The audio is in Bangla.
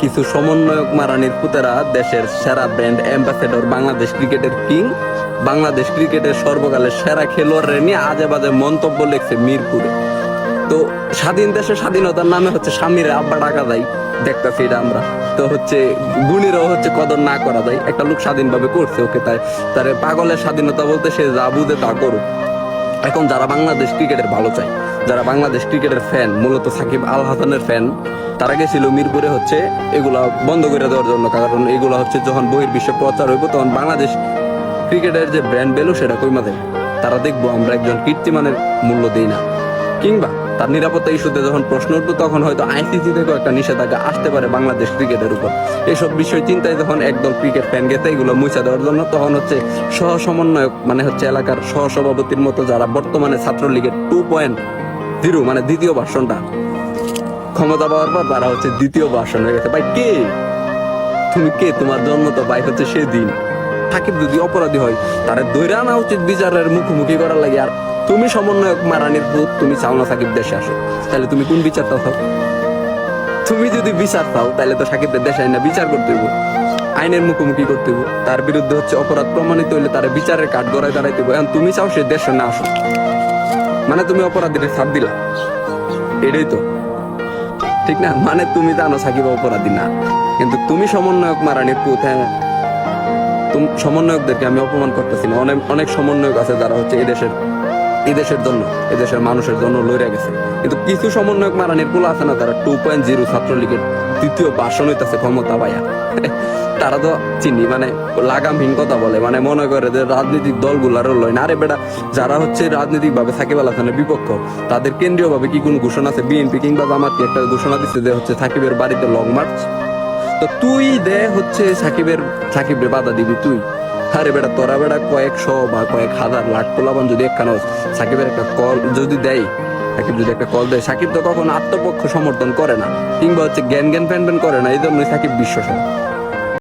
কিছু সমন্বয়ক মারানির পুতেরা দেশের সেরা ব্র্যান্ড অ্যাম্বাসেডর, বাংলাদেশ ক্রিকেটের কিং, বাংলাদেশ ক্রিকেটের সর্বকালের সেরা খেলোয়াড়ের নিয়ে আজে বাজে মন্তব্য লিখছে মিরপুরে। তো স্বাধীন দেশের স্বাধীনতার নামে হচ্ছে স্বামীর আব্বা ডাকা যায়, দেখতেছি এটা আমরা। তো হচ্ছে গুণীরাও হচ্ছে কদর না করা যায়। একটা লোক স্বাধীনভাবে করছে, ওকে, তাই তার পাগলের স্বাধীনতা বলতে সে যা বুঝে তা করুক। এখন যারা বাংলাদেশ ক্রিকেটের ভালো চায়, যারা বাংলাদেশ ক্রিকেটের ফ্যান, মূলত সাকিব আল হাসানের ফ্যান, তারা গেছিল মিরপুরে হচ্ছে এগুলা বন্ধ করে দেওয়ার জন্য। কারণ এগুলা হচ্ছে যখন বহির্বিশ্বে প্রচার হইব তখন বাংলাদেশ ক্রিকেটের যে ব্র্যান্ড ভ্যালু সেটা কইমা দেবে। তারা দেখবো আমরা একজন কীর্তিমানের মূল্য দিই না, কিংবা তার নিরাপত্তা ইস্যুতে যখন প্রশ্ন উঠবে তখন হয়তো আইসিসি থেকেও একটা নিষেধাজ্ঞা আসতে পারে বাংলাদেশ ক্রিকেটের উপর। এইসব বিষয় চিন্তায় যখন একদল ক্রিকেট ফ্যান গেছে এগুলো মুছা দেওয়ার জন্য, তখন হচ্ছে সহ সমন্বয়ক মানে হচ্ছে এলাকার সহ সভাপতির মতো যারা বর্তমানে ছাত্রলীগের 2.0 মানে দ্বিতীয় ভার্সনটা ক্ষমতা পাওয়ার পর তারা হচ্ছে দ্বিতীয় ভার্সন হয়ে গেছে। ভাই কে তুমি, কে? তোমার জন্ম তো ভাই হচ্ছে সেদিন। সাকিব যদি অপরাধী হয় তারা ধরে আনা উচিত বিচারের মুখোমুখি করার লাগে। আর তুমি সমন্বয়ক মারানির ভূত, তুমি চাও না সাকিব দেশে আসো, তাহলে তুমি কোন বিচারটা চাও? তুমি যদি বিচার চাও তাহলে তো সাকিবদের দেশে আইনা বিচার করতে হইব, আইনের মুখোমুখি করতে হইব। তার বিরুদ্ধে হচ্ছে অপরাধ প্রমাণিত হইলে তার বিচারের কাঠ গড়ায় দাঁড়াইতে হইব। এখন তুমি চাও সে দেশে না আসো, মানে তুমি অপরাধীর ছাড় দিলা, এটাই তো ঠিক না? মানে তুমি জানো সাকিব অপরাধী না, কিন্তু তুমি সমন্বয়ক মারানির ভূত। হ্যাঁ, সমন্বয়কদেরকে আমি অপমান করতেছি না। অনেক অনেক সমন্বয়ক আছে যারা হচ্ছে এদেশের জন্য, এদেশের মানুষের জন্য লড়ে গেছে। কিন্তু কিছু সমন্বয়ক মারানির পোলা আছে না, তারা 2.0 ছাত্রলীগের দ্বিতীয় ভাষণ হইতেছে ক্ষমতা পাইয়া। তারা তো চিনি মানে লাগামহীন কথা বলে, মানে মনে করে যে রাজনৈতিক দলগুলারও লয় না। আরে বেটা, যারা হচ্ছে রাজনৈতিক ভাবে সাকিব আল হাসানের বিপক্ষ, তাদের কেন্দ্রীয় ভাবে কি কোনো ঘোষণা আছে? বিএনপি কিংবা জামাত কি একটা ঘোষণা দিচ্ছে যে হচ্ছে সাকিবের বাড়িতে লং মার্চ? তো তুই দে হচ্ছে সাকিবের বাধা দিবি তুই? আরে বেটা, তোরা বেটা কয়েকশো বা কয়েক হাজার লাখ পোলাপান যদি একখানে সাকিবের একটা কল যদি দেয়, সাকিব যদি একটা কল দেয়, সাকিব তো কখনো আত্মপক্ষ সমর্থন করে না, কিংবা হচ্ছে জ্ঞান ফ্যান করে না। এই জন্যই সাকিব বিশ্বসেরা।